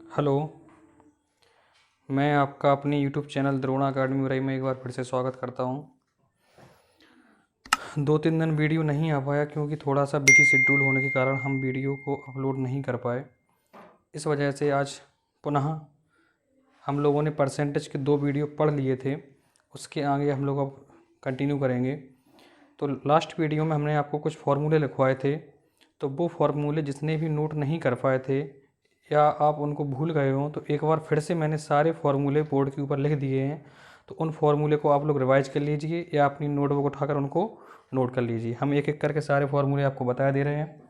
Hello. मैं आपका अपने यूट्यूब चैनल द्रोणा अकेडमी मुरई में एक बार फिर से स्वागत करता हूं। 2-3 दिन वीडियो नहीं आ पाया क्योंकि थोड़ा सा बिजी शेड्यूल होने के कारण हम वीडियो को अपलोड नहीं कर पाए। इस वजह से आज पुनः हम लोगों ने परसेंटेज के 2 वीडियो पढ़ लिए थे, उसके आगे हम लोग अब कंटिन्यू करेंगे। तो लास्ट वीडियो में हमने आपको कुछ फार्मूले लिखवाए थे, तो वो फार्मूले जितने भी नोट नहीं कर पाए थे या आप उनको भूल गए हों तो एक बार फिर से मैंने सारे फार्मूले बोर्ड के ऊपर लिख दिए हैं। तो उन फार्मूले को आप लोग रिवाइज कर लीजिए या अपनी नोटबुक उठाकर उनको नोट कर लीजिए। हम एक एक करके सारे फार्मूले आपको बता दे रहे हैं,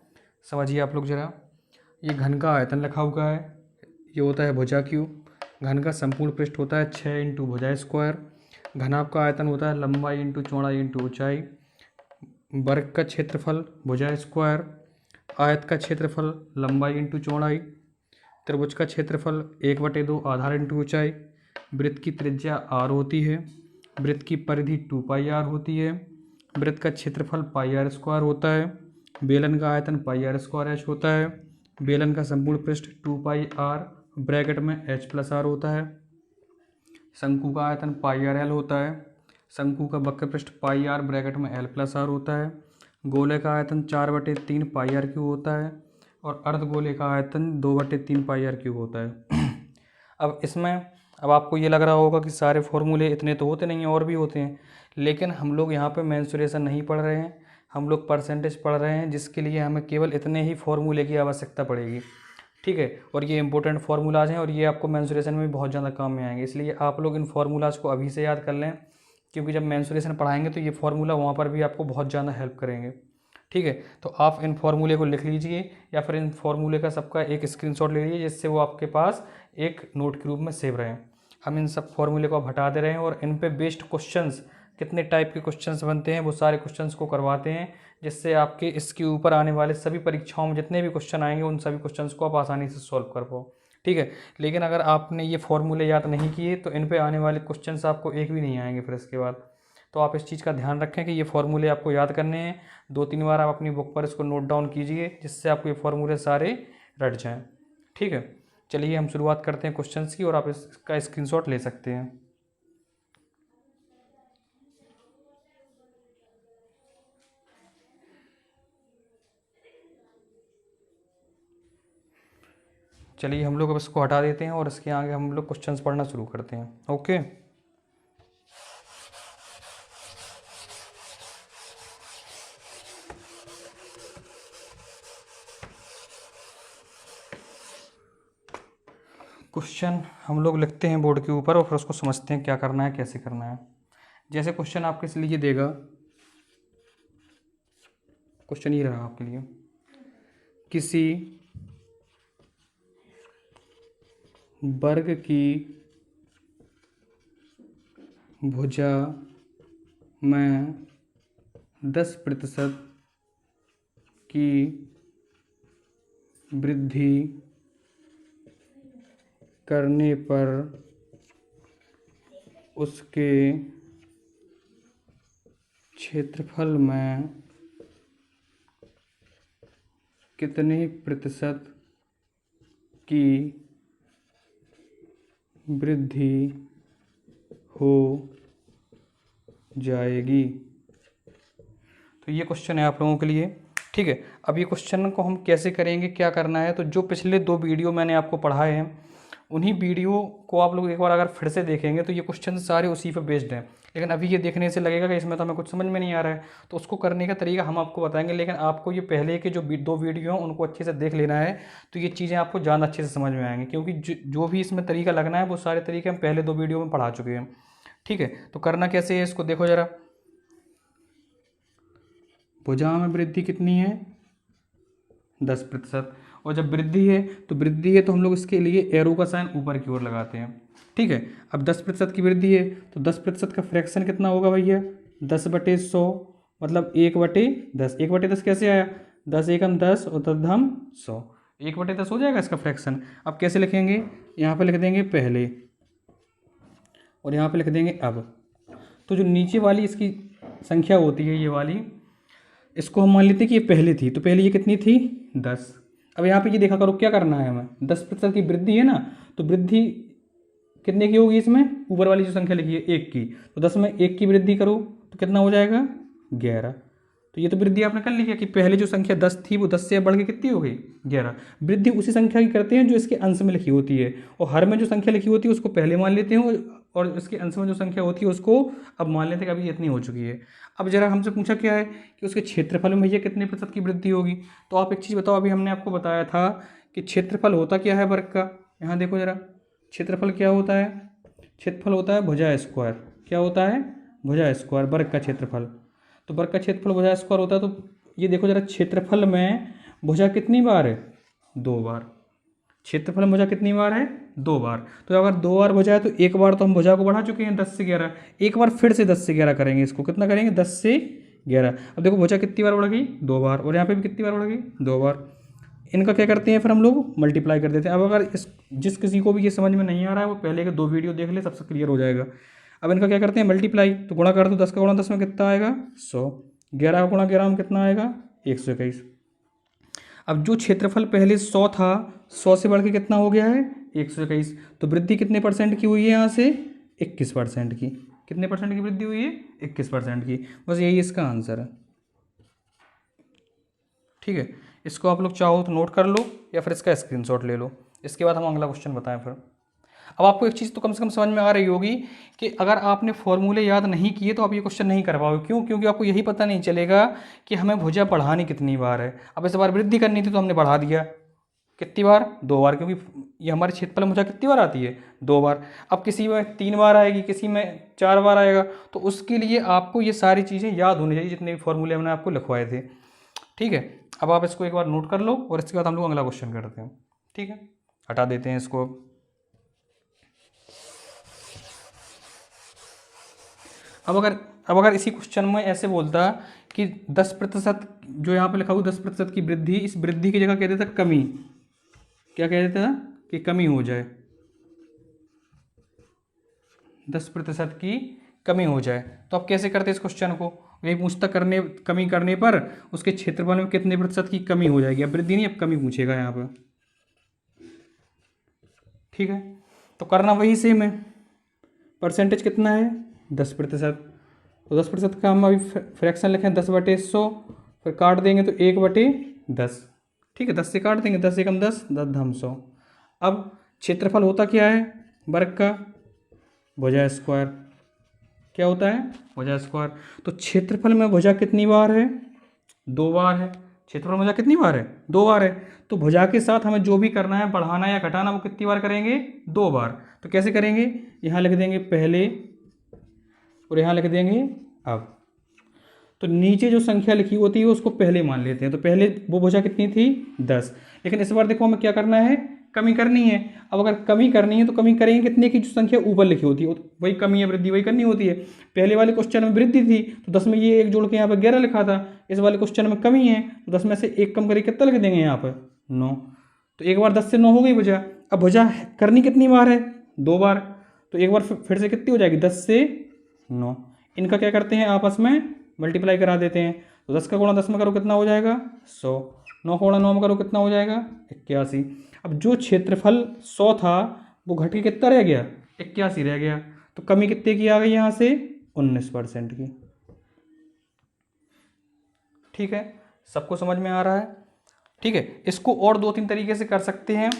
समझिए आप लोग ज़रा। ये घन का आयतन लिखा हुआ है, ये होता है भुजा क्यू। घन का संपूर्ण पृष्ठ होता है 6 इंटू भुजा स्क्वायर। घनाभ का आयतन होता है लंबाई इंटू चौड़ाई इंटू ऊंचाई। वर्ग का क्षेत्रफल भुजा स्क्वायर। आयत का क्षेत्रफल लंबाई इंटू चौड़ाई। त्रिभुज का क्षेत्रफल 1/2 आधार इंटू ऊंचाई। वृत्त की त्रिज्या r होती है। वृत्त की परिधि 2πr होती है। वृत्त का क्षेत्रफल πr² होता है। बेलन का आयतन πr² h होता है। बेलन का संपूर्ण पृष्ठ 2πr ब्रैकेट में h+r होता है। शंकु का आयतन πrl होता है। शंकु का वक्र पृष्ठ πr ब्रैकेट में l+r होता है। गोले का आयतन 4/3 πr³ होता है और अर्धगोले का आयतन 2/3 πr³ होता है। अब आपको ये लग रहा होगा कि सारे फॉर्मूले इतने तो होते नहीं हैं, और भी होते हैं, लेकिन हम लोग यहाँ पे मेंसुरेशन नहीं पढ़ रहे हैं, हम लोग परसेंटेज पढ़ रहे हैं, जिसके लिए हमें केवल इतने ही फॉर्मूले की आवश्यकता पड़ेगी। ठीक है, और ये इंपॉर्टेंट फार्मूलाज हैं और ये आपको मेंसुरेशन में बहुत ज़्यादा काम में आएंगे, इसलिए आप लोग इन फार्मूलाज को अभी से याद कर लें, क्योंकि जब मेंसुरेशन पढ़ाएंगे तो ये फार्मूला वहाँ पर भी आपको बहुत ज़्यादा हेल्प करेंगे। ठीक है, तो आप इन फार्मूले को लिख लीजिए या फिर इन फार्मूले का सबका एक स्क्रीनशॉट ले लीजिए, जिससे वो आपके पास एक नोट के रूप में सेव रहे। हम इन सब फार्मूले को अब हटा दे रहे हैं और इन पे बेस्ड क्वेश्चंस, कितने टाइप के क्वेश्चंस बनते हैं वो सारे क्वेश्चंस को करवाते हैं, जिससे आपके इसके ऊपर आने वाले सभी परीक्षाओं में जितने भी क्वेश्चन आएंगे उन सभी क्वेश्चंस को आप आसानी से सॉल्व कर पाओ। ठीक है, लेकिन अगर आपने ये फार्मूले याद नहीं किए तो इन पे आने वाले क्वेश्चंस आपको एक भी नहीं आएंगे फिर इसके बाद। तो आप इस चीज़ का ध्यान रखें कि ये फार्मूले आपको याद करने हैं। 2-3 बार आप अपनी बुक पर इसको नोट डाउन कीजिए, जिससे आपको ये फार्मूले सारे रट जाएं। ठीक है, चलिए हम शुरुआत करते हैं क्वेश्चंस की और आप इसका स्क्रीनशॉट ले सकते हैं। चलिए हम लोग अब इसको हटा देते हैं और इसके आगे हम लोग क्वेश्चंस पढ़ना शुरू करते हैं। ओके, क्वेश्चन हम लोग लिखते हैं बोर्ड के ऊपर और फिर उसको समझते हैं क्या करना है, कैसे करना है। जैसे क्वेश्चन आपके लिए देगा, क्वेश्चन ये रहा आपके लिए, किसी वर्ग की भुजा में 10% की वृद्धि करने पर उसके क्षेत्रफल में कितने प्रतिशत की वृद्धि हो जाएगी। तो ये क्वेश्चन है आप लोगों के लिए। ठीक है, अब ये क्वेश्चन को हम कैसे करेंगे, क्या करना है, तो जो पिछले 2 वीडियो मैंने आपको पढ़ाए हैं उन्हीं वीडियो को आप लोग एक बार अगर फिर से देखेंगे तो ये क्वेश्चन सारे उसी पर बेस्ड हैं। लेकिन अभी ये देखने से लगेगा कि इसमें तो हमें कुछ समझ में नहीं आ रहा है, तो उसको करने का तरीका हम आपको बताएंगे, लेकिन आपको ये पहले के जो 2 वीडियो हैं उनको अच्छे से देख लेना है, तो ये चीज़ें आपको ज़्यादा अच्छे से समझ में आएंगी, क्योंकि जो भी इसमें तरीका लगना है वो सारे तरीके हम पहले 2 वीडियो में पढ़ा चुके हैं। ठीक है, तो करना कैसे है इसको देखो ज़रा। भुजा में वृद्धि कितनी है, 10%, और जब वृद्धि है तो हम लोग इसके लिए एरो का साइन ऊपर की ओर लगाते हैं। ठीक है, अब 10% की वृद्धि है तो 10% का फ्रैक्शन कितना होगा भैया, 10/100, मतलब 1/10। 1/10 कैसे आया, 10 एकम 10 और 10 100, 1/10 हो जाएगा इसका फ्रैक्शन। अब कैसे लिखेंगे, यहाँ पे लिख देंगे पहले और यहाँ पे लिख देंगे अब। तो जो नीचे वाली इसकी संख्या होती है ये वाली, इसको हम मान लेते हैं कि ये पहले थी, तो पहले ये कितनी थी, 10। अब यहाँ पे ये देखा करो क्या करना है हमें, 10% की वृद्धि है ना, तो वृद्धि कितने की होगी इसमें, ऊपर वाली जो संख्या लिखी है 1 की, तो 10 में 1 की वृद्धि करो तो कितना हो जाएगा 11। तो ये तो वृद्धि आपने कर लिया कि पहले जो संख्या 10 थी वो 10 से बढ़ के कितनी हो गई 11। वृद्धि उसी संख्या की करते हैं जो इसके अंश में लिखी होती है, और हर में जो संख्या लिखी होती है उसको पहले मान लेते हैं, और इसके अंश में जो संख्या होती है उसको अब मान लेते हैं कि अभी इतनी हो चुकी है। अब जरा हमसे पूछा क्या है कि उसके क्षेत्रफल में भैया कितने प्रतिशत की वृद्धि होगी। तो आप एक चीज़ बताओ, अभी हमने आपको बताया था कि क्षेत्रफल होता क्या है वर्ग का, यहाँ देखो जरा, क्षेत्रफल क्या होता है, क्षेत्रफल होता है भुजा स्क्वायर। क्या होता है, भुजा स्क्वायर, वर्ग का क्षेत्रफल। तो वर्ग का क्षेत्रफल भुजा स्क्वायर होता है। तो ये देखो जरा, क्षेत्रफल में भुजा कितनी बार है, 2 बार। क्षेत्रफल में भुजा कितनी बार है, 2 बार। तो अगर 2 बार भुजा है तो एक बार तो हम भुजा को बढ़ा चुके हैं 10 से 11, एक बार फिर से 10 से 11 करेंगे इसको, कितना करेंगे 10 से 11। अब देखो भुजा कितनी बार बढ़ गई, 2 बार, और यहाँ पे भी कितनी बार बढ़ गई, 2 बार। इनका क्या करते हैं फिर हम लोग मल्टीप्लाई कर देते हैं। अब अगर जिस किसी को भी ये समझ में नहीं आ रहा है वो पहले के 2 वीडियो देख ले, सबसे क्लियर हो जाएगा। अब इनका क्या करते हैं मल्टीप्लाई, तो गुणा कर दो, 10 का गुणा 10 में कितना आएगा 100, 11 का गुणा 11 में कितना आएगा 121। अब जो क्षेत्रफल पहले 100 था, 100 से बढ़ के कितना हो गया है 121, तो वृद्धि कितने परसेंट की हुई है यहाँ से 21% की। कितने परसेंट की वृद्धि हुई है 21% की। बस यही इसका आंसर है, ठीक है। इसको आप लोग चाहो तो नोट कर लो या फिर इसका स्क्रीनशॉट ले लो। इसके बाद हम अगला क्वेश्चन बताएं फिर। अब आपको एक चीज़ तो कम से कम समझ में आ रही होगी कि अगर आपने फॉर्मूले याद नहीं किए तो आप ये क्वेश्चन नहीं कर पाओगे। क्यों? क्योंकि आपको यही पता नहीं चलेगा कि हमें भुजा बढ़ानी कितनी बार है। अब इस बार वृद्धि करनी थी तो हमने बढ़ा दिया, कितनी बार 2 बार, क्योंकि ये हमारे क्षेत्रफल में भुजा कितनी बार आती है 2 बार। अब किसी में 3 बार आएगी, किसी में 4 बार आएगा, तो उसके लिए आपको ये सारी चीज़ें याद होनी चाहिए जितने भी फॉर्मूले हमने आपको लिखवाए थे, ठीक है। अब आप इसको एक बार नोट कर लो और इसके बाद हम लोग अगला क्वेश्चन करते हैं, ठीक है। हटा देते हैं इसको। अब अगर इसी क्वेश्चन में ऐसे बोलता कि 10% जो यहाँ पे लिखा हुआ 10% की वृद्धि, इस वृद्धि की जगह कह देता कमी, क्या कह देता कि कमी हो जाए, 10% की कमी हो जाए, तो आप कैसे करते इस क्वेश्चन को, यही पूछता कमी करने पर उसके क्षेत्रफल में कितने प्रतिशत की कमी हो जाएगी। अब वृद्धि नहीं, अब कमी पूछेगा यहाँ पर, ठीक है। तो करना वही सेम है, परसेंटेज कितना है 10%, तो 10% का हम अभी फ्रैक्शन लिखें 10/100, फिर काट देंगे तो 1/10, ठीक है। 10 से काट देंगे, 10 एकम 10, 10 धाम 100। अब क्षेत्रफल होता क्या है वर्ग का, भुजा स्क्वायर। क्या होता है भुजा स्क्वायर। तो क्षेत्रफल में भुजा कितनी बार है 2 बार है, क्षेत्रफल में भुजा कितनी बार है 2 बार है। तो भुजा के साथ हमें जो भी करना है, बढ़ाना या घटाना, वो कितनी बार करेंगे 2 बार। तो कैसे करेंगे, यहाँ लिख देंगे पहले और यहाँ लिख देंगे अब। तो नीचे जो संख्या लिखी होती है उसको पहले मान लेते हैं। तो पहले वो भुजा कितनी थी 10, लेकिन इस बार देखो हमें क्या करना है, कमी करनी है। अब अगर कमी करनी है तो कमी करेंगे कितने की, जो संख्या ऊपर लिखी होती है वही कमी या वृद्धि वही करनी होती है। पहले वाले क्वेश्चन में वृद्धि थी तो 10 में ये 1 जोड़ के यहाँ पर 11 लिखा था। इस वाले क्वेश्चन में कमी है तो 10 में से 1 कम करके कितना लिख देंगे यहाँ पर 9। तो एक बार 10 से 9 हो गई भुजा। अब भुजा करनी कितनी बार है 2 बार, तो एक बार फिर से कितनी हो जाएगी 10 से 9। इनका क्या करते हैं आपस में मल्टीप्लाई करा देते हैं। तो 10 का गुणा 10 में करो कितना हो जाएगा 100, 9 का गुणा 9 में करो कितना हो जाएगा 81। अब जो क्षेत्रफल 100 था वो घट के कितना रह गया 81 रह गया। तो कमी कितने की आ गई यहाँ से 19% की, ठीक है। सबको समझ में आ रहा है, ठीक है। इसको और 2-3 तरीके से कर सकते हैं,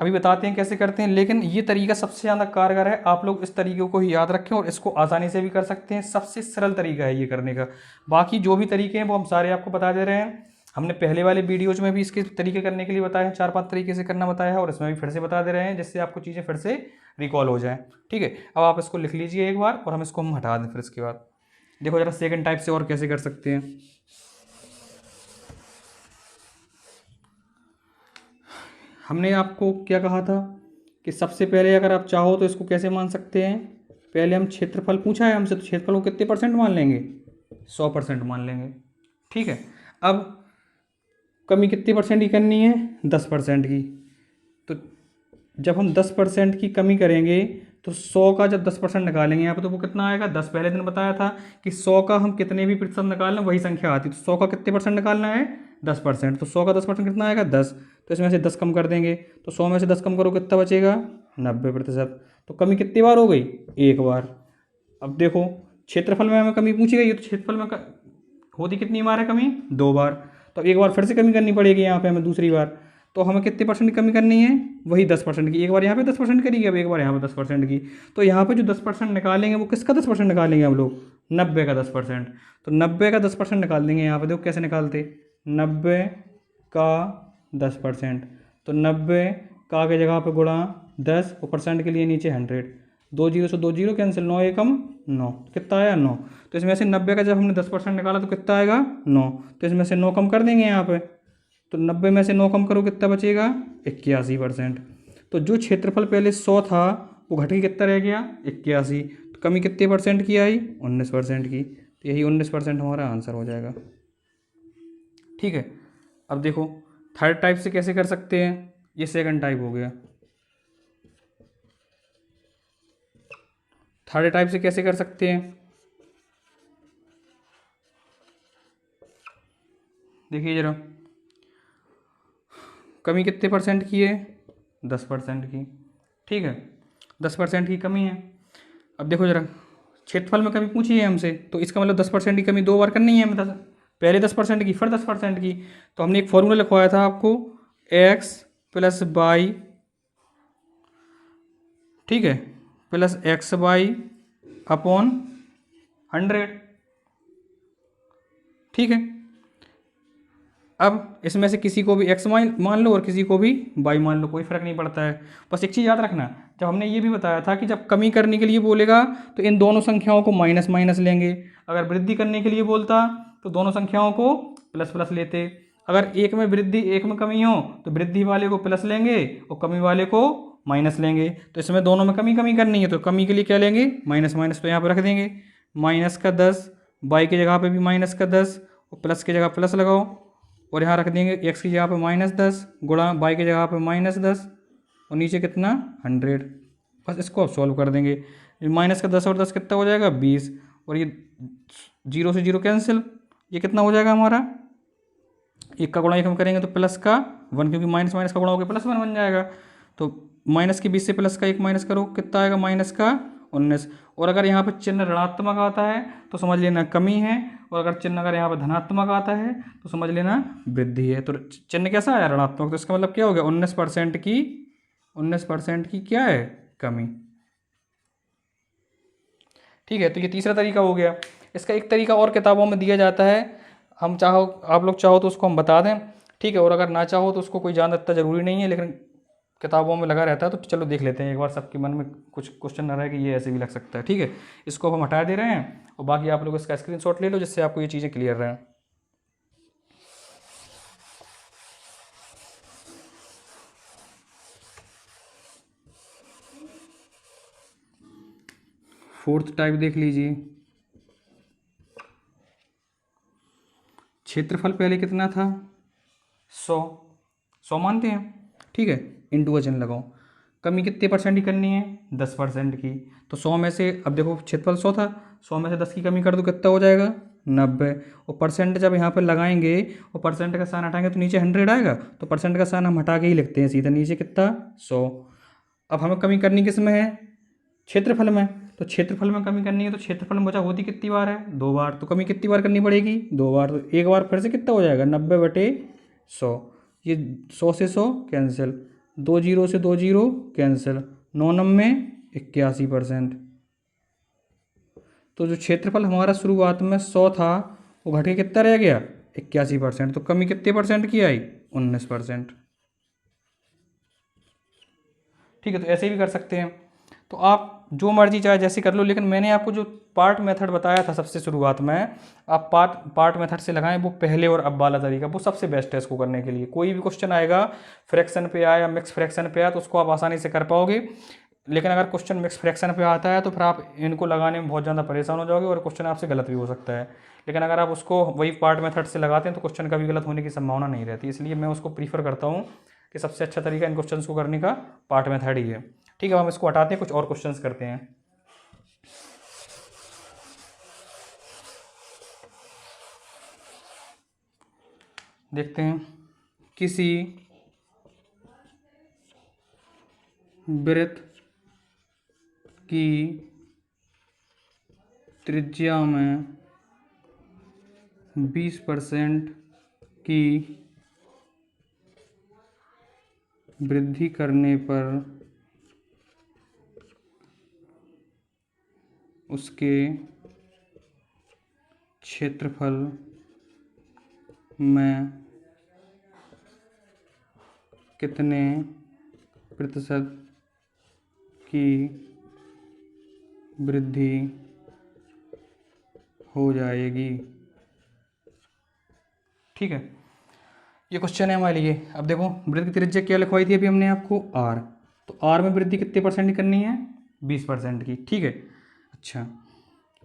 अभी बताते हैं कैसे करते हैं, लेकिन ये तरीका सबसे ज़्यादा कारगर है। आप लोग इस तरीके को ही याद रखें और इसको आसानी से भी कर सकते हैं। सबसे सरल तरीका है ये करने का। बाकी जो भी तरीके हैं वो हम सारे आपको बता दे रहे हैं। हमने पहले वाले वीडियोज में भी इसके तरीके करने के लिए बताया है, 4-5 तरीके से करना बताया है, और इसमें भी फिर से बता दे रहे हैं जिससे आपको चीज़ें फिर से रिकॉल हो जाएँ, ठीक है। अब आप इसको लिख लीजिए एक बार और हम इसको हम हटा दें। फिर इसके बाद देखो जरा सेकेंड टाइप से और कैसे कर सकते हैं। हमने आपको क्या कहा था कि सबसे पहले अगर आप चाहो तो इसको कैसे मान सकते हैं, पहले हम क्षेत्रफल पूछा है हमसे, तो क्षेत्रफल को कितने % मान लेंगे 100% मान लेंगे, ठीक है। अब कमी कितने % की करनी है 10% की। तो जब हम 10% की कमी करेंगे तो 100 का जब 10% निकालेंगे यहाँ पर तो वो कितना आएगा 10। पहले दिन बताया था कि 100 का हम कितने भी प्रतिशत निकाल लें वही संख्या आती है। तो 100 का कितने % निकालना है 10%, तो 100 का 10% कितना आएगा 10। तो इसमें से 10 कम कर देंगे, तो 100 में से 10 कम करो कितना बचेगा, 90%। तो कमी कितनी बार हो गई, एक बार। अब देखो क्षेत्रफल में हमें कमी पूछी गई है, तो क्षेत्रफल में होती कितनी बार है कमी, 2 बार। तो अब एक बार फिर से कमी करनी पड़ेगी यहाँ पे हमें दूसरी बार। तो हमें कितने परसेंट की कमी करनी है, वही 10% की। एक बार यहाँ पे 10% करिए, अब एक बार यहाँ पे 10% की। तो यहाँ पे जो 10% निकालेंगे वो किसका 10% निकालेंगे हम लोग, 90 का 10%। तो 90 का 10% निकाल देंगे यहाँ पे, देखो कैसे निकालते, 90 का 10%। तो 90 का के जगह पे गुणा 10 और परसेंट के लिए नीचे 100, 2 जीरो से 2 जीरो कैंसिल, 9 एकम 9, कितना आया 9। तो इसमें से 90 का जब हमने 10% निकाला तो कितना आएगा 9। तो इसमें से 9 कम कर देंगे यहाँ पे, तो 90 में से 9 कम करो कितना बचेगा, 81%। तो जो क्षेत्रफल पहले 100 था वो घट के कितना रह गया, 81। तो कमी कितने परसेंट की आई, 19% की। तो यही 19% हमारा आंसर हो जाएगा। ठीक है, अब देखो थर्ड टाइप से कैसे कर सकते हैं, ये सेकंड टाइप हो गया। थर्ड टाइप से कैसे कर सकते हैं, देखिए जरा, कमी कितने परसेंट की है, 10% की। ठीक है, 10% की कमी है। अब देखो जरा, क्षेत्रफल में कमी पूछी है हमसे, तो इसका मतलब 10% की कमी 2 बार करनी है हमें, पहले 10% की फिर 10% की। तो हमने एक फॉर्मूला लिखवाया था आपको, x प्लस वाई, ठीक है, प्लस एक्स वाई अपॉन 100। ठीक है, अब इसमें से किसी को भी x मान लो और किसी को भी y मान लो, कोई फर्क नहीं पड़ता है। बस एक चीज़ याद रखना, जब हमने ये भी बताया था कि जब कमी करने के लिए बोलेगा तो इन दोनों संख्याओं को माइनस माइनस लेंगे, अगर वृद्धि करने के लिए बोलता तो दोनों संख्याओं को प्लस प्लस लेते। अगर एक में वृद्धि एक में कमी हो तो वृद्धि वाले को प्लस लेंगे और कमी वाले को माइनस लेंगे। तो इसमें दोनों में कमी कमी करनी है, तो कमी के लिए क्या लेंगे, माइनस माइनस। तो यहाँ पर रख देंगे माइनस का 10, y की जगह पे भी माइनस का 10 और प्लस की जगह प्लस लगाओ, और यहाँ रख देंगे x की जगह पे -10 गुणा y की जगह पे -10 और नीचे कितना 100। बस इसको अब सॉल्व कर देंगे, माइनस का 10 और 10 कितना हो जाएगा 20, और ये 0 से 0 कैंसिल, ये कितना हो जाएगा हमारा, एक का गुणा एक हम करेंगे तो प्लस का 1, क्योंकि माइनस माइनस का गुणा होकर +1 बन जाएगा। तो माइनस के 20 से प्लस का 1 माइनस करो कितना आएगा, माइनस का 19। और अगर यहाँ पर चिन्ह ऋणात्मक आता है तो समझ लेना कमी है, और अगर चिन्ह अगर यहाँ पर धनात्मक आता है तो समझ लेना वृद्धि है। तो चिन्ह कैसा आया, ऋणात्मक, तो इसका मतलब क्या हो गया, 19% की क्या है, कमी। ठीक है, तो ये तीसरा तरीका हो गया। इसका एक तरीका और किताबों में दिया जाता है, हम चाहो आप लोग चाहो तो उसको हम बता दें, ठीक है, और अगर ना चाहो तो उसको कोई जान इतना ज़रूरी नहीं है, लेकिन किताबों में लगा रहता है, तो चलो देख लेते हैं एक बार, सबके मन में कुछ क्वेश्चन ना रहे कि ये ऐसे भी लग सकता है। ठीक है, इसको हम हटा दे रहे हैं और बाकी आप लोग इसका स्क्रीनशॉट ले लो जिससे आपको ये चीज़ें क्लियर रहें। फोर्थ टाइप देख लीजिए, क्षेत्रफल पहले कितना था, 100 मानते हैं, ठीक है, इंटू का चिन्ह लगाओ। कमी कितने परसेंट की करनी है, 10% की। तो 100 में से, अब देखो क्षेत्रफल 100 था, 100 में से 10 की कमी कर दो कितना हो जाएगा, 90। और परसेंट जब यहाँ पर लगाएंगे और परसेंट का साइन हटाएंगे तो नीचे 100 आएगा, तो परसेंट का साइन हम हटा के ही लिखते हैं सीधा, नीचे कितना 100। अब हमें कमी करनी किस में है, क्षेत्रफल में। तो क्षेत्रफल में कमी करनी है तो क्षेत्रफल में बचा होती कितनी बार है, 2 बार। तो कमी कितनी बार करनी पड़ेगी, 2 बार। तो एक बार फिर से कितना हो जाएगा, 90/100। ये 100 से 100 कैंसिल, 2 जीरो से 2 जीरो कैंसिल, 9 9 81%। तो जो क्षेत्रफल हमारा शुरुआत में 100 था वो घट के कितना रह गया, 81%। तो कमी कितने परसेंट की आई, 19%। ठीक है, तो ऐसे भी कर सकते हैं। तो आप जो मर्जी चाहे जैसे कर लो, लेकिन मैंने आपको जो पार्ट मेथड बताया था सबसे शुरुआत में, आप पार्ट मेथड से लगाएं, वो पहले और अब वाला तरीका वो सबसे बेस्ट है इसको करने के लिए। कोई भी क्वेश्चन आएगा फ्रैक्शन पे आया या मिक्स फ्रैक्शन पे आया तो उसको आप आसानी से कर पाओगे, लेकिन अगर क्वेश्चन मिक्स फ्रैक्शन पे आता है तो फिर आप इनको लगाने में बहुत ज़्यादा परेशान हो जाओगे और क्वेश्चन आपसे गलत भी हो सकता है। लेकिन अगर आप उसको वही पार्ट मेथड से लगाते हैं तो क्वेश्चन कभी गलत होने की संभावना नहीं रहती, इसलिए मैं उसको प्रीफर करता हूँ कि सबसे अच्छा तरीका इन क्वेश्चन को करने का पार्ट मेथड ही है। ठीक है, हम इसको हटाते हैं, कुछ और क्वेश्चंस करते हैं। देखते हैं, किसी वृत्त की त्रिज्या में 20% की वृद्धि करने पर उसके क्षेत्रफल में कितने प्रतिशत की वृद्धि हो जाएगी। ठीक है, ये क्वेश्चन है हमारे लिए। अब देखो वृत्त की त्रिज्या क्या लिखवाई थी अभी हमने आपको, आर। तो आर में वृद्धि कितने परसेंट की करनी है, 20% की। ठीक है, अच्छा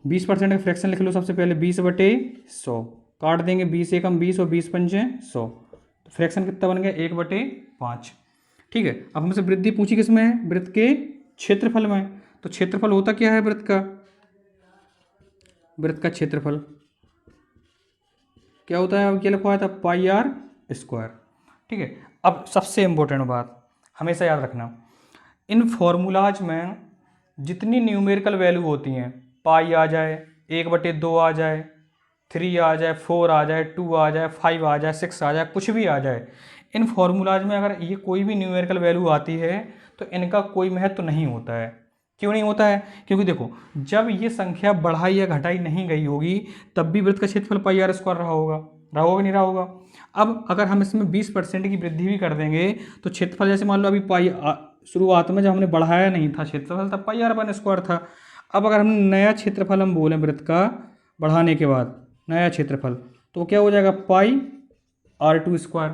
20% का फ्रैक्शन लिख लो सबसे पहले, 20/100 काट देंगे, 20 एकम 20 और 20 पंचे 100, तो फ्रैक्शन कितना बन गया, 1/5। ठीक है, अब हमसे वृद्धि पूछी किस में है, वृत्त के क्षेत्रफल में। तो क्षेत्रफल होता क्या है वृत्त का, वृत्त का क्षेत्रफल क्या होता है, अब क्या लिखवाया था, πr²। ठीक है, अब सबसे इंपॉर्टेंट बात हमेशा याद रखना, इन फॉर्मूलाज में जितनी न्यूमेरिकल वैल्यू होती हैं, पाई आ जाए, 1/2 आ जाए, 3 आ जाए, 4 आ जाए, 2 आ जाए, 5 आ जाए, 6 आ जाए, कुछ भी आ जाए, इन फॉर्मूलाज में अगर ये कोई भी न्यूमेरिकल वैल्यू आती है तो इनका कोई महत्व नहीं होता है। क्यों नहीं होता है, क्योंकि देखो जब ये संख्या बढ़ाई या घटाई नहीं गई होगी तब भी वृत्त का क्षेत्रफल πr² रहा होगा, कि नहीं रहा होगा। अब अगर हम इसमें 20% की वृद्धि भी कर देंगे तो क्षेत्रफल, जैसे मान लो अभी शुरुआत में जब हमने बढ़ाया नहीं था क्षेत्रफल तब πr² था। अब अगर हम नया क्षेत्रफल हम बोलें वृत्त का बढ़ाने के बाद नया क्षेत्रफल, तो क्या हो जाएगा, πr²।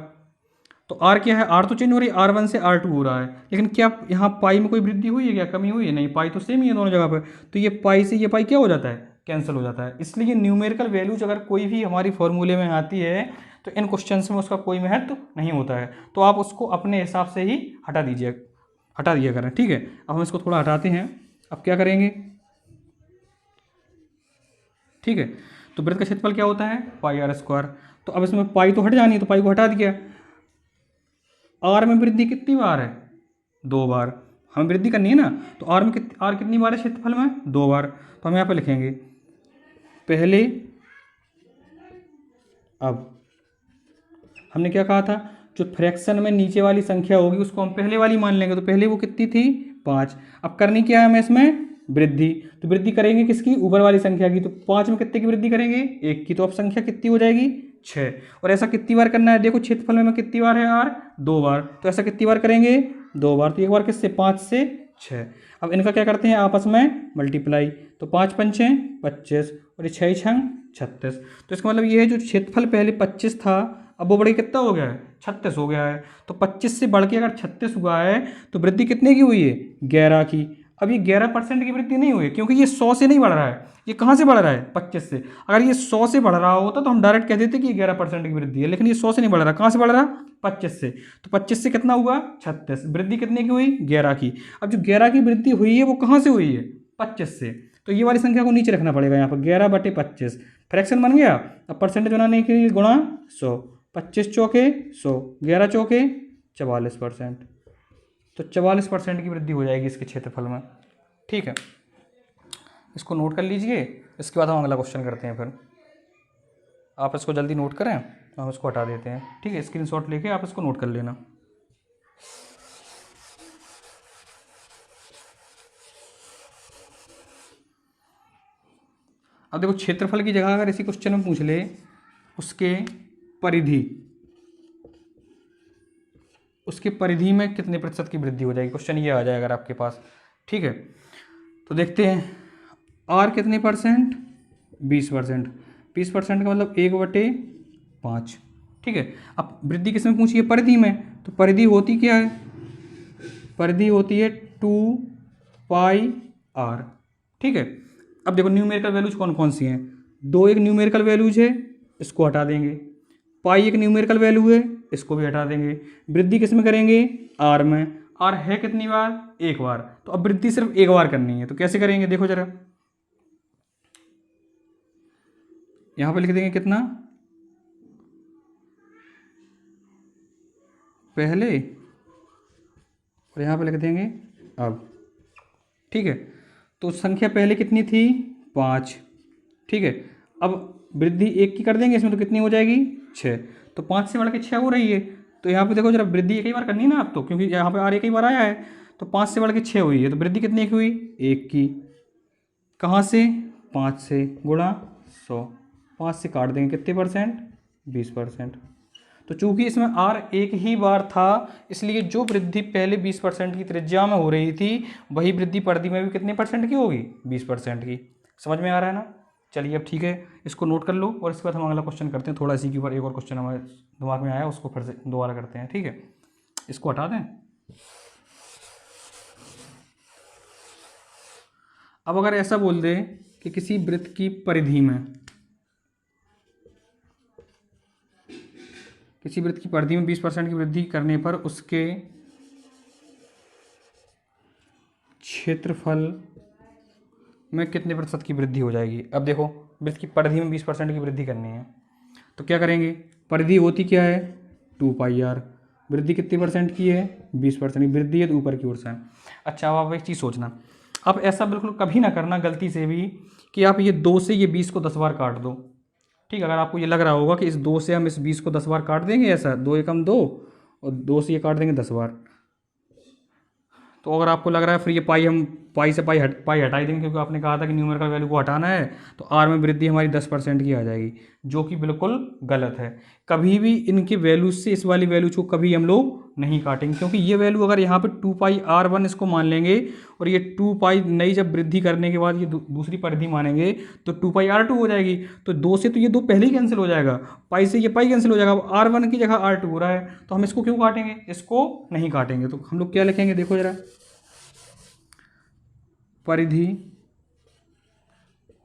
तो आर क्या है, आर तो चेंज हो रही है, R1 से R2 हो रहा है, लेकिन क्या यहाँ पाई में कोई वृद्धि हुई है, क्या कमी हुई है, नहीं, पाई तो सेम ही है दोनों जगह पर। तो ये पाई से ये पाई क्या हो जाता है, कैंसिल हो जाता है। इसलिए न्यूमेरिकल वैल्यूज अगर कोई भी हमारी फॉर्मूले में आती है तो इन क्वेश्चंस में उसका कोई महत्व नहीं होता है, तो आप उसको अपने हिसाब से ही हटा दिया करें। ठीक है, अब हम इसको थोड़ा हटाते हैं। अब क्या करेंगे, ठीक है, तो वृत्त का क्षेत्रफल क्या होता है, πr²। तो अब इसमें पाई तो हट जानी है, तो पाई को हटा दिया। आर में वृद्धि कितनी बार है, 2 बार, हमें वृद्धि करनी है ना, तो आर कितनी बार है क्षेत्रफल में, 2 बार। तो हम यहाँ पे लिखेंगे पहले, अब हमने क्या कहा था, जो फ्रैक्शन में नीचे वाली संख्या होगी उसको हम पहले वाली मान लेंगे, तो पहले वो कितनी थी, 5। अब करनी क्या है हमें इसमें, वृद्धि। तो वृद्धि करेंगे किसकी, ऊपर वाली संख्या की। तो 5 में कितने की वृद्धि करेंगे, 1 की। तो अब संख्या कितनी हो जाएगी, 6। और ऐसा कितनी बार करना है, देखो क्षेत्रफल में कितनी बार है आर, 2 बार। तो ऐसा कितनी बार करेंगे, 2 बार। तो एक बार किससे, 5 से 6। अब इनका क्या करते हैं आपस में मल्टीप्लाई, तो 5 पंचे 25 और ये 6 छंग 36। तो इसका मतलब ये है जो क्षेत्रफल पहले 25 था अब वो बढ़ के कितना हो गया है, 36 हो गया है। तो 25 से बढ़ के अगर 36 हुआ है तो वृद्धि कितने की हुई है, 11 की। अब ये 11% की वृद्धि नहीं हुई है क्योंकि ये 100 से नहीं बढ़ रहा है, ये कहाँ से बढ़ रहा है, 25 से। अगर ये 100 से बढ़ रहा होता तो हम डायरेक्ट कह देते कि 11% की वृद्धि है, लेकिन ये 100 से नहीं बढ़ रहा, कहाँ से बढ़ रहा, 25 से। तो 25 से कितना हुआ, 36। वृद्धि कितने की हुई, 11 की। अब जो 11 की वृद्धि हुई है वो कहाँ से हुई है, 25 से। तो ये वाली संख्या को नीचे रखना पड़ेगा यहाँ पर, 11/25 फ्रैक्शन बन गया। अब परसेंटेज बनाने के लिए गुणा 100, 25 चौके 100, 11 चौके 44%। तो 44% की वृद्धि हो जाएगी इसके क्षेत्रफल में। ठीक है, इसको नोट कर लीजिए। इसके बाद हम अगला क्वेश्चन करते हैं। फिर आप इसको जल्दी नोट करें, हम इसको हटा देते हैं। ठीक है, स्क्रीनशॉट लेके आप इसको नोट कर लेना। अब देखो क्षेत्रफल की जगह अगर इसी क्वेश्चन में पूछ ले उसके परिधि में कितने प्रतिशत की वृद्धि हो जाएगी, क्वेश्चन ये आ जाए अगर आपके पास। ठीक है, तो देखते हैं आर कितने परसेंट, 20%। 20% का मतलब 1/5। ठीक है, अब वृद्धि किस में पूछी है, परिधि में। तो परिधि होती क्या है, परिधि होती है 2πr। ठीक है, अब देखो न्यूमेरिकल वैल्यूज कौन कौन सी हैं, 2 एक न्यूमेरिकल वैल्यूज है, इसको हटा देंगे। पाई एक न्यूमेरिकल वैल्यू है, इसको भी हटा देंगे। वृद्धि किस में करेंगे, आर में। आर है कितनी बार, 1 बार। तो अब वृद्धि सिर्फ 1 बार करनी है, तो कैसे करेंगे देखो जरा, यहां पर लिख देंगे कितना, पहले, और यहां पर लिख देंगे अब ठीक है, तो संख्या पहले कितनी थी 5, ठीक है। अब वृद्धि 1 की कर देंगे इसमें तो कितनी हो जाएगी 6, तो 5 से बढ़ के 6 हो रही है। तो यहाँ पे देखो जरा वृद्धि एक ही बार करनी है ना आप, तो क्योंकि यहाँ पे एक ही बार आया है, तो 5 से बढ़ के 6 हुई है, तो वृद्धि कितनी की हुई 1 की। कहाँ से 5 से गुणा 100, 5 से काट देंगे कितने परसेंट 20%। तो चूंकि इसमें r एक ही बार था, इसलिए जो वृद्धि पहले 20% की त्रिज्या में हो रही थी वही वृद्धि परिधि में भी कितने परसेंट की होगी 20% की। समझ में आ रहा है ना। चलिए अब ठीक है, इसको नोट कर लो और इसके बाद हम अगला क्वेश्चन करते हैं। थोड़ा इसी के ऊपर एक और क्वेश्चन हमारे दिमाग में आया, उसको फिर से दोबारा करते हैं, ठीक है। इसको हटा दें। अब अगर ऐसा बोल दें कि किसी वृत्त की परिधि में, किसी वृत्त की परिधि में 20% की वृद्धि करने पर उसके क्षेत्रफल में कितने प्रतिशत की वृद्धि हो जाएगी। अब देखो वृत्त की परिधि में 20% की वृद्धि करनी है, तो क्या करेंगे, परिधि होती क्या है 2πr, वृद्धि कितनी परसेंट की है 20% की वृद्धि है, तो ऊपर की ओर से। अच्छा अब आप एक चीज़ सोचना, आप ऐसा बिल्कुल कभी ना करना गलती से भी कि आप ये 2 से ये 20 को 10 बार काट दो, ठीक है। अगर आपको ये लग रहा होगा कि इस 2 से हम इस 20 को 10 बार काट देंगे, ऐसा 2 एकम 2 और 2 से ये काट देंगे 10 बार, तो अगर आपको लग रहा है फिर ये पाई हम पाई से पाई हटा ही देंगे, क्योंकि आपने कहा था कि न्यूमेरिकल वैल्यू को हटाना है, तो आर में वृद्धि हमारी 10% की आ जाएगी, जो कि बिल्कुल गलत है। कभी भी इनके वैल्यूज से इस वाली वैल्यू को कभी हम लोग नहीं काटेंगे, क्योंकि ये वैल्यू अगर यहाँ पे 2πr1 इसको मान लेंगे और ये 2π नई जब वृद्धि करने के बाद ये दूसरी परिधि मानेंगे तो 2πr2 हो जाएगी। तो 2 से तो ये 2 पहले ही कैंसिल हो जाएगा, पाई से ये पाई कैंसिल हो जाएगा, अब r1 की जगह r2 हो रहा है, तो हम इसको क्यों काटेंगे, इसको नहीं काटेंगे। तो हम लोग क्या लिखेंगे, देखो जरा, परिधि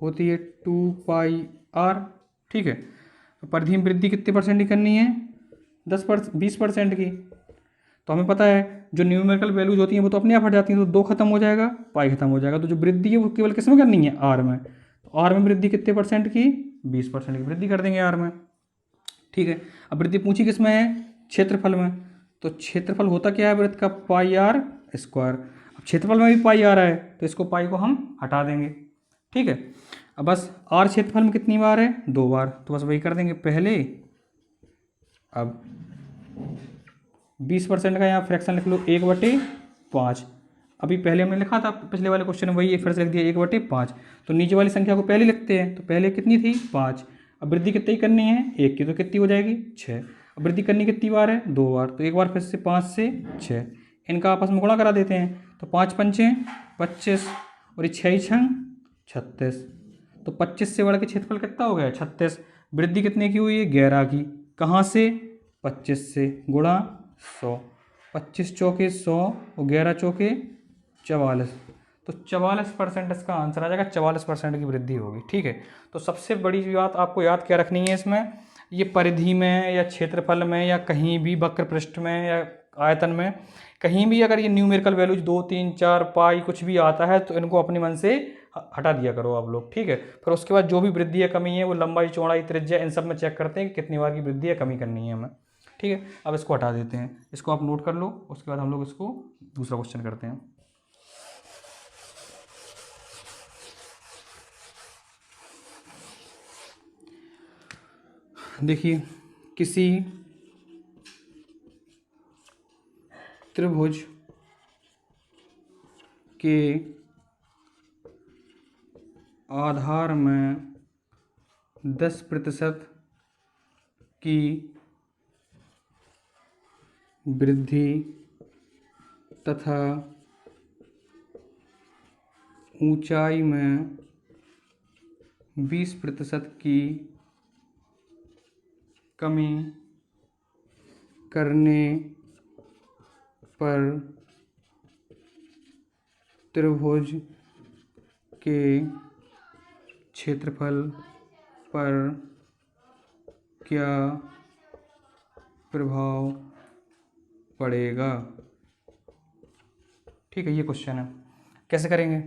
होती है 2πr, ठीक है। परिधि में वृद्धि कितने परसेंट की करनी है 20% की, तो हमें पता है जो न्यूमेरिकल वैल्यूज होती हैं वो तो अपने आप हट जाती हैं, तो 2 खत्म हो जाएगा, पाई खत्म हो जाएगा, तो जो वृद्धि है वो केवल किस में करनी है आर में, तो आर में वृद्धि कितने परसेंट की 20% की वृद्धि कर देंगे आर में, ठीक है। अब वृद्धि पूछी किस में है क्षेत्रफल में, तो क्षेत्रफल होता क्या है वृत्त का πr²। अब क्षेत्रफल में भी पाई आ रहा है, तो इसको पाई को हम हटा देंगे, ठीक है। अब बस आर क्षेत्रफल में कितनी बार है 2 बार, तो बस वही कर देंगे पहले। अब 20% का यहाँ फ्रैक्शन लिख लो 1/5, अभी पहले हमने लिखा था पिछले वाले क्वेश्चन में, वही फिर से लिख दिया 1/5, तो नीचे वाली संख्या को पहले लिखते हैं, तो पहले कितनी थी 5, अब वृद्धि कितनी करनी है 1 की, तो कितनी हो जाएगी 6, अब वृद्धि करनी कितनी बार है 2 बार, तो एक बार फिर से 5 से 6, इनका आपस में गुणा करा देते हैं, तो 5 पंचे 25 और ये 6 छंग 36, तो 25 से बढ़ के क्षेत्रफल कितना हो गया 36, वृद्धि कितने की हुई है 11 की, कहाँ से 25 से, गुणा 100, 25 चौके 100 और 11 चौके 44, तो 44% इसका आंसर आ जाएगा, 44% की वृद्धि होगी, ठीक है। तो सबसे बड़ी बात आपको याद क्या रखनी है इसमें, ये परिधि में या क्षेत्रफल में या कहीं भी वक्र पृष्ठ में या आयतन में कहीं भी अगर ये न्यूमेरिकल वैल्यूज 2 3 4 पाई कुछ भी आता है, तो इनको अपने मन से हटा दिया करो आप लोग, ठीक है। फिर उसके बाद जो भी वृद्धि या कमी है वो लंबाई चौड़ाई त्रिज्या इन सब में चेक करते हैं कि कितनी बार की वृद्धि या कमी करनी है हमें, ठीक है। अब इसको हटा देते हैं, इसको आप नोट कर लो, उसके बाद हम लोग इसको दूसरा क्वेश्चन करते हैं। देखिए किसी त्रिभुज के आधार में 10% की वृद्धि तथा ऊंचाई में 20% की कमी करने पर त्रिभुज के क्षेत्रफल पर क्या प्रभाव पड़ेगा, ठीक है। ये क्वेश्चन है, कैसे करेंगे,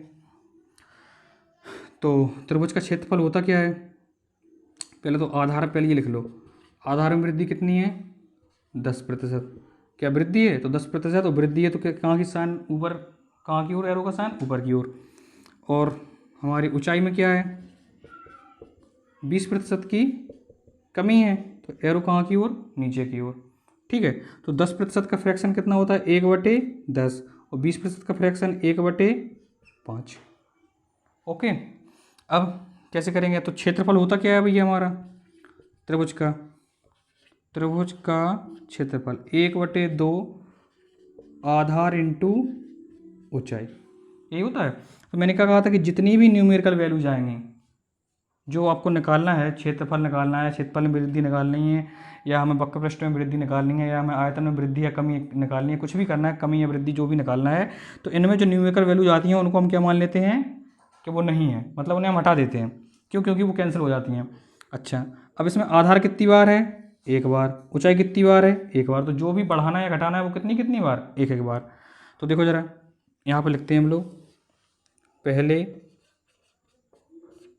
तो त्रिभुज का क्षेत्रफल होता क्या है, पहले तो आधार पहले ये लिख लो, आधार में वृद्धि कितनी है 10%, क्या वृद्धि है तो 10%, और वृद्धि है तो कहाँ की साइन ऊपर कहाँ की ओर एरो का साइन, ऊपर की ओर। और हमारी ऊंचाई में क्या है, 20% की कमी है, तो एरो कहाँ की ओर, नीचे की ओर। ठीक है, तो 10% का फ्रैक्शन कितना होता है, 1/10, और 20% का फ्रैक्शन 1/5। ओके, अब कैसे करेंगे, तो क्षेत्रफल होता क्या है भैया हमारा, त्रिभुज का क्षेत्रफल 1/2 आधार इंटू ऊंचाई, यही होता है। तो मैंने क्या कहा था कि जितनी भी न्यूमेरिकल वैल्यूज आएंगी, जो आपको निकालना है, क्षेत्रफल निकालना है, क्षेत्रफल में वृद्धि निकालनी है, या हमें वक्र पृष्ठ में वृद्धि निकालनी है, या हमें आयतन में वृद्धि या कमी निकालनी है, कुछ भी करना है, कमी या वृद्धि जो भी निकालना है, तो इनमें जो न्यूमेरिकल वैल्यूज आती हैं उनको हम क्या मान लेते हैं कि वो नहीं है, मतलब उन्हें हम हटा देते हैं। क्यों, क्योंकि वो कैंसिल हो जाती हैं। अच्छा, अब इसमें आधार कितनी बार है, एक बार, ऊंचाई कितनी बार है, एक बार, तो जो भी बढ़ाना है या घटाना है वो कितनी कितनी बार, एक एक बार। तो देखो ज़रा यहाँ पर लिखते हैं हम लोग, पहले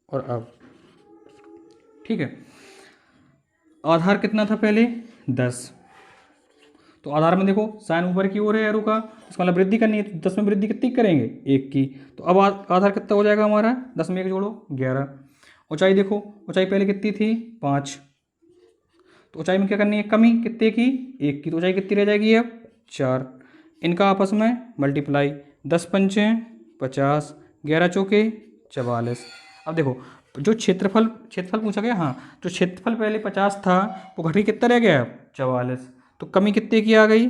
और अब। ठीक है, आधार कितना था पहले, 10, तो आधार में देखो साइन ऊपर की ओर है एरो का, इसका मतलब वृद्धि करनी है, तो 10 में वृद्धि कितनी करेंगे, 1 की। तो अब आधार कितना हो जाएगा हमारा, 10 में 1 जोड़ो 11। ऊंचाई देखो, ऊंचाई पहले कितनी थी, 5, तो ऊंचाई में क्या करनी है, कमी कितने की, 1 की, तो ऊंचाई कितनी रह जाएगी अब, 4। इनका आपस में मल्टीप्लाई, 10 पंचे 50, 11 चौके 44। अब देखो जो क्षेत्रफल पूछा गया, हाँ, जो क्षेत्रफल पहले 50 था वो घट के कितना रह गया, 44, तो कमी कितने की आ गई,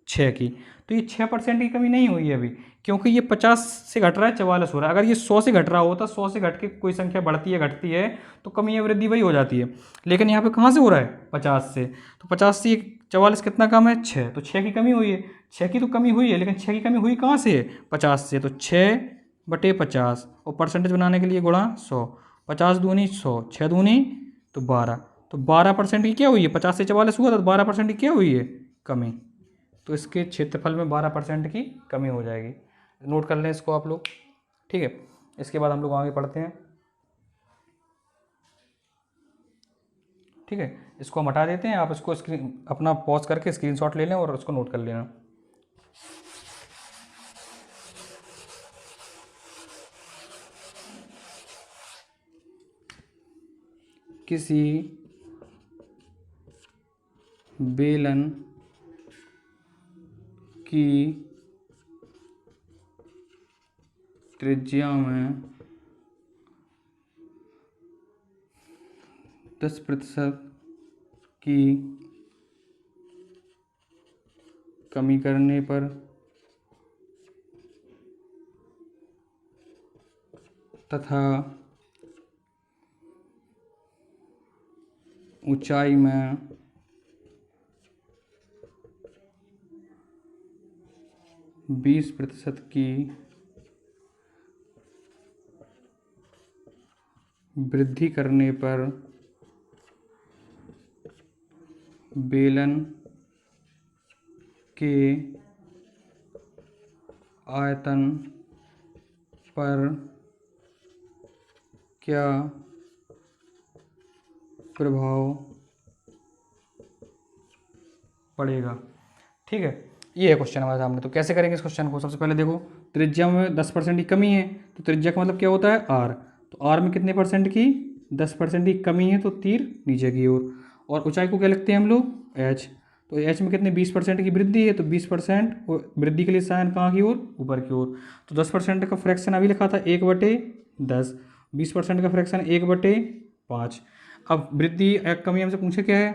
6 की। तो ये 6% की कमी नहीं हुई है अभी, क्योंकि ये 50 से घट रहा है, 44 हो रहा है। अगर ये 100 से घट रहा होता, 100 से घट के कोई संख्या बढ़ती है घटती है, तो कमी या वृद्धि वही हो जाती है। लेकिन यहाँ पे कहाँ से हो रहा है, 50 से, तो 50 से 44 कितना कम है, 6, तो 6 की कमी हुई है। 6 की तो कमी हुई है, लेकिन 6 की कमी हुई कहाँ से है, 50 से, तो 6/50, और परसेंटेज बनाने के लिए गुणा 100, 50 दूनी 100, 6 दूनी तो 12, तो 12% की क्या हुई है, 50 से 44 हुआ था, तो 12% की क्या हुई है, कमी। तो इसके क्षेत्रफल में 12% की कमी हो जाएगी। नोट कर लें इसको आप लोग। ठीक है, इसके बाद हम लोग आगे पढ़ते हैं। ठीक है, इसको हम हटा देते हैं, आप इसको स्क्रीन अपना पॉज करके स्क्रीनशॉट ले लें और उसको नोट कर लेना। किसी बेलन की त्रिज्या में 10% की कमी करने पर तथा ऊंचाई में 20% की वृद्धि करने पर बेलन के आयतन पर क्या प्रभाव पड़ेगा। ठीक है, ये है क्वेश्चन हमारे सामने। तो कैसे करेंगे इस क्वेश्चन को, सबसे पहले देखो त्रिज्या में 10% की कमी है, तो त्रिज्या का मतलब क्या होता है, आर, तो आर में कितने परसेंट की, 10% की कमी है, तो तीर नीचे की ओर। और ऊंचाई को क्या लिखते हैं हम लोग, एच, तो एच में कितने 20% की वृद्धि है, तो 20% वृद्धि के लिए साइन कहाँ की ओर, ऊपर की ओर। तो 10% का फ्रैक्शन अभी लिखा था 1/10, 20% का फ्रैक्शन 1/5। अब वृद्धि या कमी हमसे पूछे क्या है,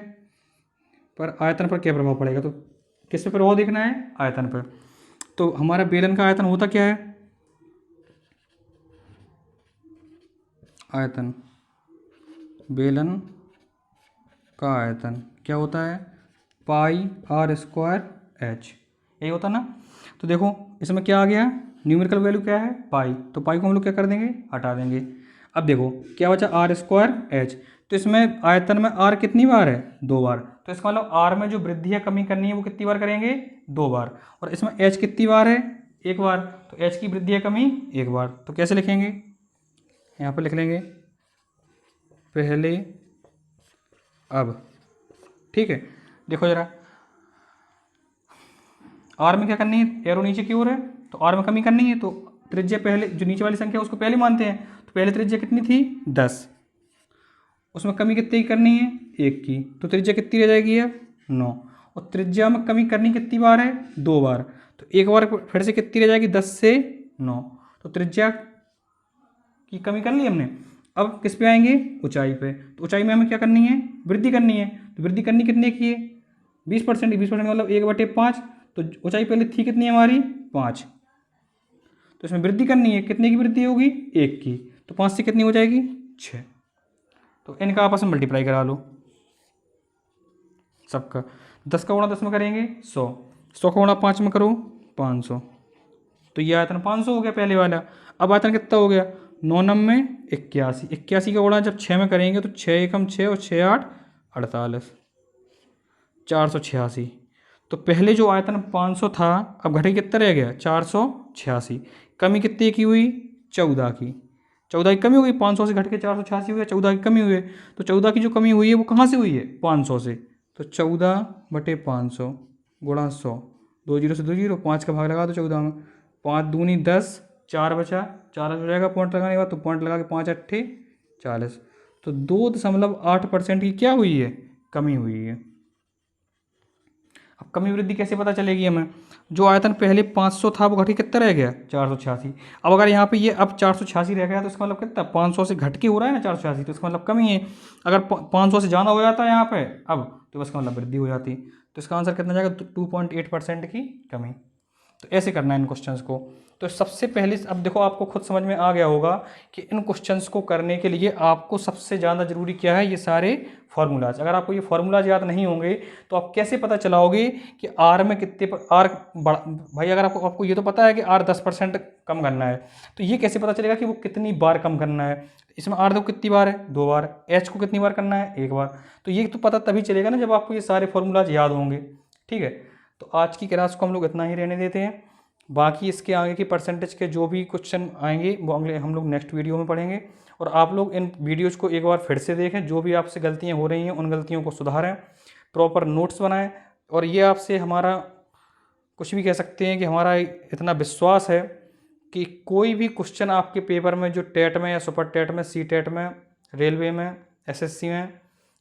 पर आयतन पर क्या प्रभाव पड़ेगा, तो किस पे प्रभाव देखना है, आयतन पर। तो हमारा बेलन का आयतन होता क्या है, आयतन, बेलन का आयतन क्या होता है, πr²h, यही होता ना। तो देखो इसमें क्या आ गया, न्यूमेरिकल वैल्यू क्या है, पाई, तो पाई को हम लोग क्या कर देंगे, हटा देंगे। अब देखो क्या बचा, r²h, तो इसमें आयतन में r कितनी बार है, 2 बार, तो इसका मतलब r में जो वृद्धि या कमी करनी है वो कितनी बार करेंगे, 2 बार। और इसमें h कितनी बार है, 1 बार, तो h की वृद्धि या कमी 1 बार। तो कैसे लिखेंगे, यहाँ पर लिख लेंगे पहले अब। ठीक है, देखो जरा आर में क्या करनी है, एरो नीचे की ओर है, तो r में कमी करनी है, तो त्रिज्या पहले जो नीचे वाली संख्या है उसको पहले मानते हैं, तो पहले त्रिज्या कितनी थी 10, उसमें कमी कितनी की करनी है 1 की, तो त्रिज्या कितनी रह जाएगी अब 9, और त्रिज्या में कमी करनी कितनी बार है 2 बार, तो एक बार फिर से कितनी रह जाएगी 10 से 9, तो त्रिज्या की कमी कर ली हमने। अब किस पे आएंगे ऊंचाई पे, तो ऊंचाई में हमें क्या करनी है वृद्धि करनी है, तो वृद्धि करनी कितने की है 20%, 20% मतलब 1/5, तो ऊंचाई पहले थी कितनी है हमारी 5, तो इसमें वृद्धि करनी है, कितने की वृद्धि होगी 1 की, तो 5 से कितनी हो जाएगी 6, तो इनका आपस में मल्टीप्लाई करा लो सबका, 10 का गुणा 10 में करेंगे 100, 100 का गुणा 5 में करो 500, तो ये आयतन 500 हो गया पहले वाला। अब आयतन कितना हो गया 9 9 81, 81 का गुणा जब 6 में करेंगे तो 6 एकम 6 और 6 8 48, 486, तो पहले जो आयतन 500 था अब घटे कितना रह गया 486, कमी कितने की हुई 14 की, 14 की कमी हो गई, 500 से घट के 486 हो गया, 14 की कमी हुई है, तो 14 की जो कमी हुई है वो कहाँ से हुई है 500 से, तो 14/500 गुणा 100, 2 जीरो से 2 जीरो, 5 का भाग लगा दो 14 में, 5 दूनी 10, 4 बचा 40 हो जाएगा पॉइंट लगाने के बाद, तो पॉइंट लगा के 5 अट्ठे 40, तो 2.8% की क्या हुई है कमी हुई है। अब कमी वृद्धि कैसे पता चलेगी हमें, जो आयतन पहले 500 था वो घट के कितना रह गया 486, अब अगर यहाँ पे ये अब 486 रह गया तो इसका मतलब कितना 500 से घट के हो रहा है ना 486, तो इसका मतलब कमी है, अगर 500 से ज़्यादा हो जाता है यहाँ पे अब तो इसका मतलब वृद्धि हो जाती, तो इसका आंसर कितना जाएगा 2.8% की कमी। तो ऐसे करना है इन क्वेश्चंस को। तो सबसे पहले अब देखो आपको खुद समझ में आ गया होगा कि इन क्वेश्चंस को करने के लिए आपको सबसे ज़्यादा जरूरी क्या है, ये सारे फार्मूलाज। अगर आपको ये फार्मूलाज याद नहीं होंगे तो आप कैसे पता चलाओगे कि आर में कितने आर बड़ा, भाई अगर आपको ये तो पता है कि आर 10% कम करना है, तो ये कैसे पता चलेगा कि वो कितनी बार कम करना है। इसमें आर देखो कितनी बार है 2 बार, एच को कितनी बार करना है 1 बार, तो ये तो पता तभी चलेगा ना जब आपको ये सारे फार्मूलाज याद होंगे। ठीक है, तो आज की क्लास को हम लोग इतना ही रहने देते हैं, बाकी इसके आगे की परसेंटेज के जो भी क्वेश्चन आएंगे वो अगले हम लोग नेक्स्ट वीडियो में पढ़ेंगे। और आप लोग इन वीडियोज़ को एक बार फिर से देखें, जो भी आपसे गलतियां हो रही हैं उन गलतियों को सुधारें, प्रॉपर नोट्स बनाएं। और ये आपसे हमारा कुछ भी कह सकते हैं कि हमारा इतना विश्वास है कि कोई भी क्वेश्चन आपके पेपर में जो टेट में या सुपर टेट में, सी टेट में, रेलवे में, एसएससी में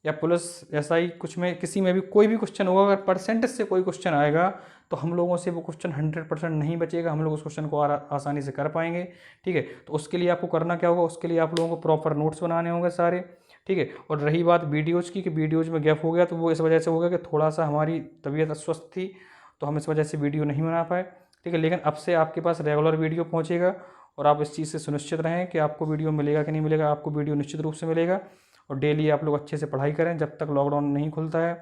या पुलिस एसआई कुछ में किसी में भी कोई भी क्वेश्चन होगा, अगर परसेंटेज से कोई क्वेश्चन आएगा तो हम लोगों से वो क्वेश्चन 100% नहीं बचेगा, हम लोग उस क्वेश्चन को आसानी से कर पाएंगे। ठीक है, तो उसके लिए आपको करना क्या होगा, उसके लिए आप लोगों को प्रॉपर नोट्स बनाने होंगे सारे। ठीक है, और रही बात वीडियोज़ की कि वीडियोज़ में गैप हो गया तो वो इस वजह से हो गया कि थोड़ा सा हमारी तबीयत अस्वस्थ थी तो हम इस वजह से वीडियो नहीं बना पाए। ठीक है, लेकिन अब से आपके पास रेगुलर वीडियो पहुँचेगा और आप इस चीज़ से सुनिश्चित रहें कि आपको वीडियो मिलेगा कि नहीं मिलेगा। आपको वीडियो निश्चित रूप से मिलेगा और डेली आप लोग अच्छे से पढ़ाई करें जब तक लॉकडाउन नहीं खुलता है।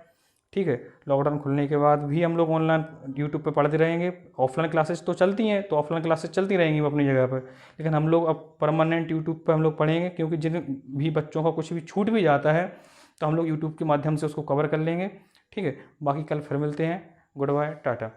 ठीक है, लॉकडाउन खुलने के बाद भी हम लोग ऑनलाइन यूट्यूब पे पढ़ते रहेंगे। ऑफलाइन क्लासेस तो चलती हैं, तो ऑफलाइन क्लासेस चलती रहेंगी अपनी जगह पर, लेकिन हम लोग अब परमानेंट यूट्यूब पे हम लोग पढ़ेंगे, क्योंकि जिन भी बच्चों का कुछ भी छूट भी जाता है तो हम लोग यूट्यूब के माध्यम से उसको कवर कर लेंगे। ठीक है, बाकी कल फिर मिलते हैं। Goodbye, Tata.